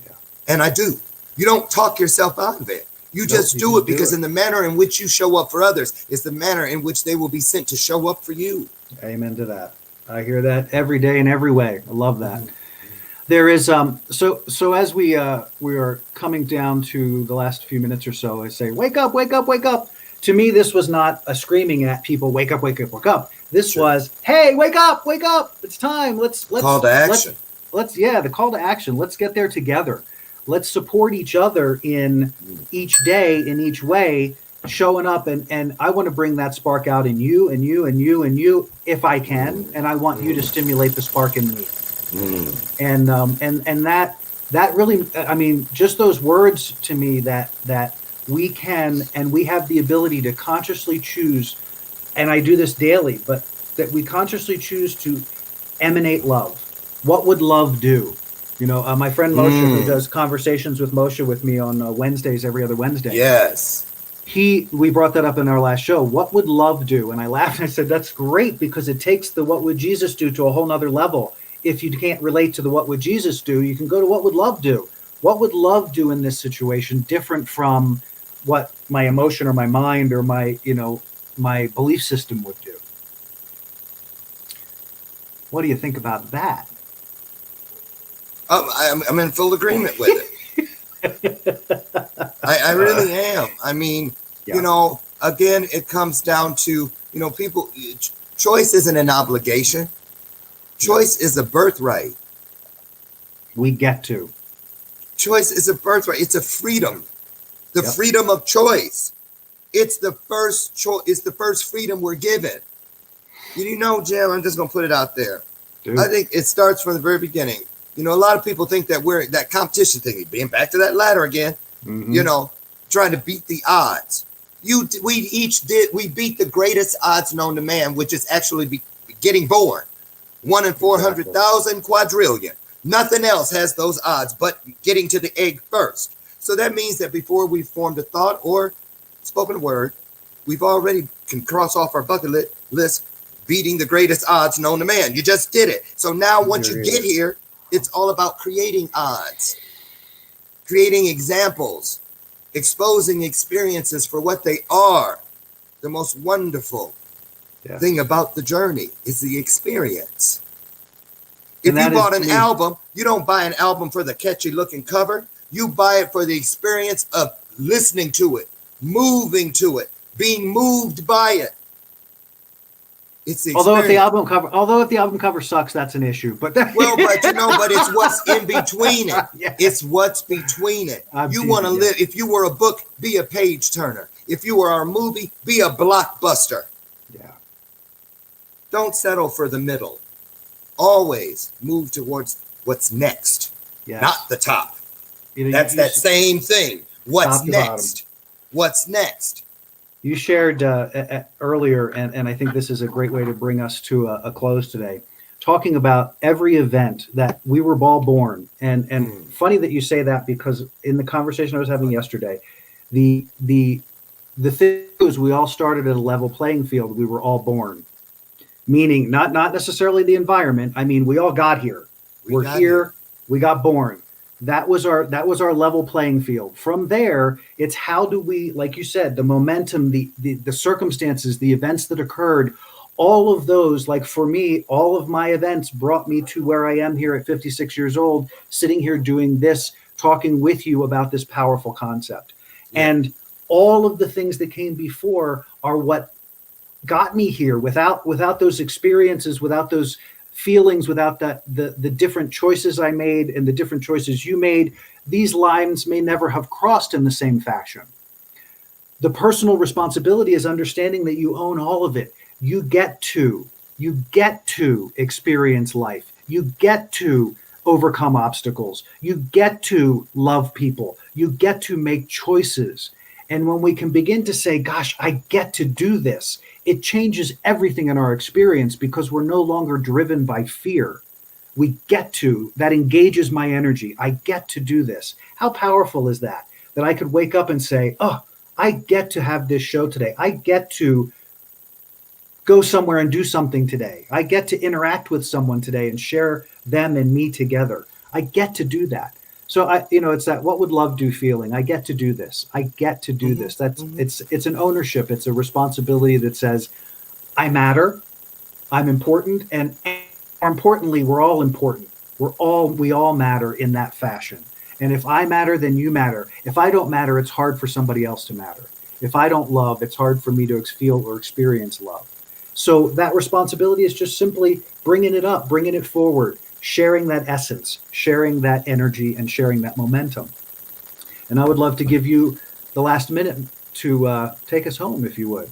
Yeah. And I do. You don't talk yourself out of it. You just do it, because in the manner in which you show up for others is the manner in which they will be sent to show up for you. Amen to that. I hear that every day in every way. I love that. There is so as we are coming down to the last few minutes or so, I say, wake up, wake up, wake up. To me, this was not a screaming at people, wake up, wake up, wake up. This was, hey, wake up, wake up. It's time. Let's call to action. The call to action. Let's get there together. Let's support each other in each day, in each way, showing up. And I want to bring that spark out in you and you and you and you, if I can. And I want you to stimulate the spark in me. And that really, I mean, just those words to me, that we can, and we have the ability to consciously choose, and I do this daily, but that we consciously choose to emanate love. What would love do? My friend Moshe, who does conversations with Moshe with me on Wednesdays, every other Wednesday. Yes. We brought that up in our last show. What would love do? And I laughed and I said, that's great, because it takes the what would Jesus do to a whole nother level. If you can't relate to the what would Jesus do, you can go to what would love do. What would love do in this situation, different from what my emotion or my mind or my belief system would do? What do you think about that? I'm in full agreement with it. I really am. I mean, again, it comes down to, people, choice isn't an obligation. Choice is a birthright. We get to. Choice is a birthright. It's a freedom. The freedom of choice. It's the first choice. It's the first freedom we're given. Jim, I'm just going to put it out there. Dude. I think it starts from the very beginning. A lot of people think that we're that competition thing, being back to that ladder again, trying to beat the odds. We beat the greatest odds known to man, which is actually getting born. 1 in 400,000 quadrillion. Nothing else has those odds but getting to the egg first. So that means that before we've formed a thought or spoken word, we've already can cross off our bucket list, beating the greatest odds known to man. You just did it. So now once you get here, it's all about creating odds, creating examples, exposing experiences for what they are. The most wonderful thing about the journey is the experience. If you bought an album, you don't buy an album for the catchy looking cover. You buy it for the experience of listening to it, moving to it, being moved by it. It's the although if the album cover sucks, that's an issue. But but it's what's in between it. It's what's between it. You want to live. If you were a book, be a page turner. If you were a movie, be a blockbuster. Yeah. Don't settle for the middle. Always move towards what's next, not the top. That's that same thing. What's next? What's next? You shared earlier, and I think this is a great way to bring us to a close today, talking about every event that we were all born. And funny that you say that, because in the conversation I was having yesterday, the thing was we all started at a level playing field. We were all born, meaning not necessarily the environment. I mean, we all got here. We're here. We got born. That was our level playing field. From there, it's how do we, like you said, the momentum, the circumstances, the events that occurred, all of those, like for me, all of my events brought me to where I am here at 56 years old, sitting here doing this, talking with you about this powerful concept. Yeah. And all of the things that came before are what got me here. Without those experiences, without those feelings, without the different choices I made and the different choices you made, these lines may never have crossed in the same fashion. The personal responsibility is understanding that you own all of it. You get to experience life. You get to overcome obstacles. You get to love people. You get to make choices. And when we can begin to say, gosh, I get to do this, it changes everything in our experience, because we're no longer driven by fear. We get to, that engages my energy. I get to do this. How powerful is that? That I could wake up and say, oh, I get to have this show today. I get to go somewhere and do something today. I get to interact with someone today and share them and me together. I get to do that. So it's that what would love do feeling. I get to do this. I get to do this. That's it's an ownership. It's a responsibility that says, I matter, I'm important, and more importantly, we're all important. We all matter in that fashion. And if I matter, then you matter. If I don't matter, it's hard for somebody else to matter. If I don't love, it's hard for me to feel or experience love. So that responsibility is just simply bringing it up, bringing it forward, sharing that essence, sharing that energy, and sharing that momentum. And I would love to give you the last minute to take us home, if you would,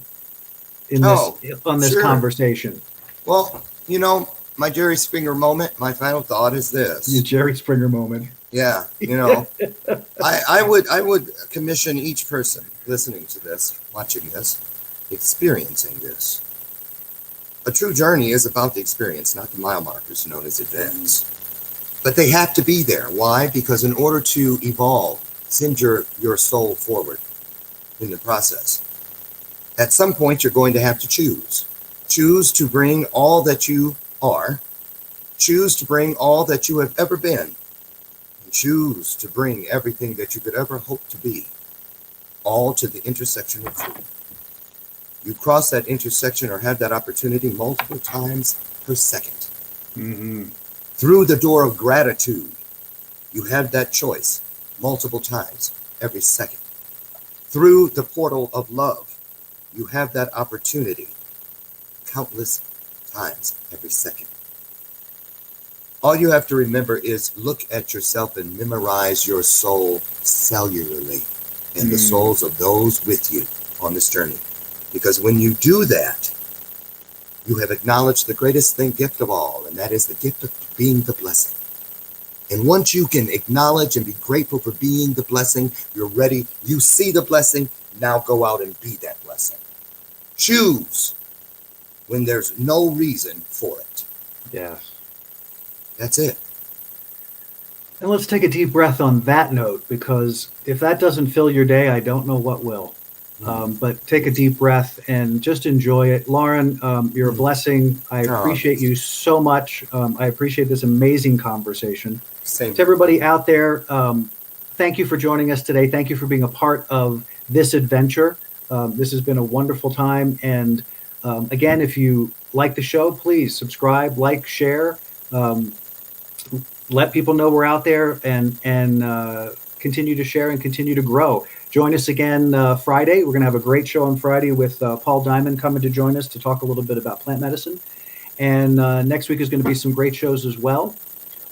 on this conversation. Well, my Jerry Springer moment, my final thought is this. Your Jerry Springer moment. Yeah, you know, I would commission each person listening to this, watching this, experiencing this. A true journey is about the experience, not the mile markers known as events. But they have to be there. Why? Because in order to evolve, send your soul forward in the process. At some point, you're going to have to choose. Choose to bring all that you are. Choose to bring all that you have ever been. And choose to bring everything that you could ever hope to be. All to the intersection of truth. You cross that intersection or have that opportunity multiple times per second. Mm-hmm. Through the door of gratitude, you have that choice multiple times every second. Through the portal of love, you have that opportunity countless times every second. All you have to remember is look at yourself and memorize your soul cellularly and the souls of those with you on this journey. Because when you do that, you have acknowledged the greatest gift of all, and that is the gift of being the blessing. And once you can acknowledge and be grateful for being the blessing, you're ready. You see the blessing, now go out and be that blessing. Choose when there's no reason for it. Yes. That's it. And let's take a deep breath on that note, because if that doesn't fill your day, I don't know what will. But take a deep breath and just enjoy it. Loren, you're a blessing. I appreciate you so much. I appreciate this amazing conversation. Same. To everybody out there, thank you for joining us today. Thank you for being a part of this adventure. This has been a wonderful time. And again, if you like the show, please subscribe, like, share. Let people know we're out there, and continue to share and continue to grow. Join us again Friday. We're going to have a great show on Friday with Paul Diamond coming to join us to talk a little bit about plant medicine. And next week is going to be some great shows as well.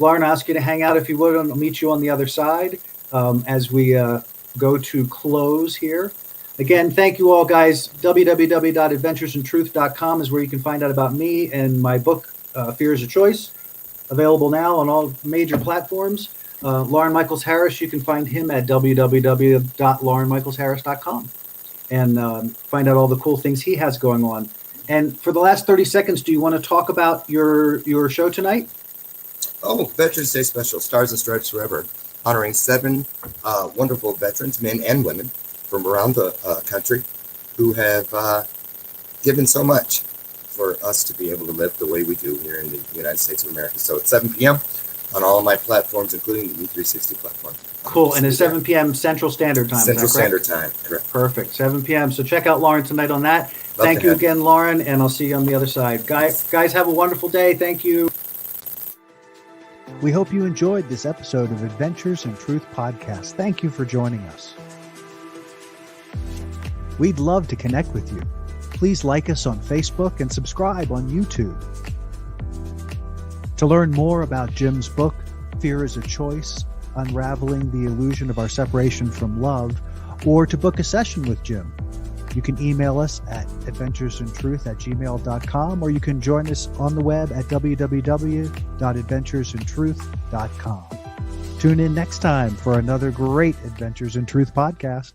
Loren, I'll ask you to hang out if you would. I'll meet you on the other side as we go to close here. Again, thank you all, guys. www.adventuresintruth.com is where you can find out about me and my book, Fear is a Choice, available now on all major platforms. Loren Michaels Harris, you can find him at www.lorenmichaelsharris.com and find out all the cool things he has going on. And for the last 30 seconds, do you want to talk about your show tonight? Oh, Veterans Day special, Stars and Stripes Forever, honoring 7 wonderful veterans, men and women, from around the country who have given so much for us to be able to live the way we do here in the United States of America. So it's 7 p.m. on all of my platforms, including the E360 platform. Cool. And it's 7 p.m. Central Standard Time. Central Standard Time. Correct. Perfect. 7 p.m. So check out Loren tonight on that. Thank you again, Loren, and I'll see you on the other side. Guys, have a wonderful day. Thank you. We hope you enjoyed this episode of Adventures in Truth podcast. Thank you for joining us. We'd love to connect with you. Please like us on Facebook and subscribe on YouTube. To learn more about Jim's book, Fear is a Choice, Unraveling the Illusion of Our Separation from Love, or to book a session with Jim, you can email us at adventuresintruth@gmail.com, or you can join us on the web at www.adventuresintruth.com. Tune in next time for another great Adventures in Truth podcast.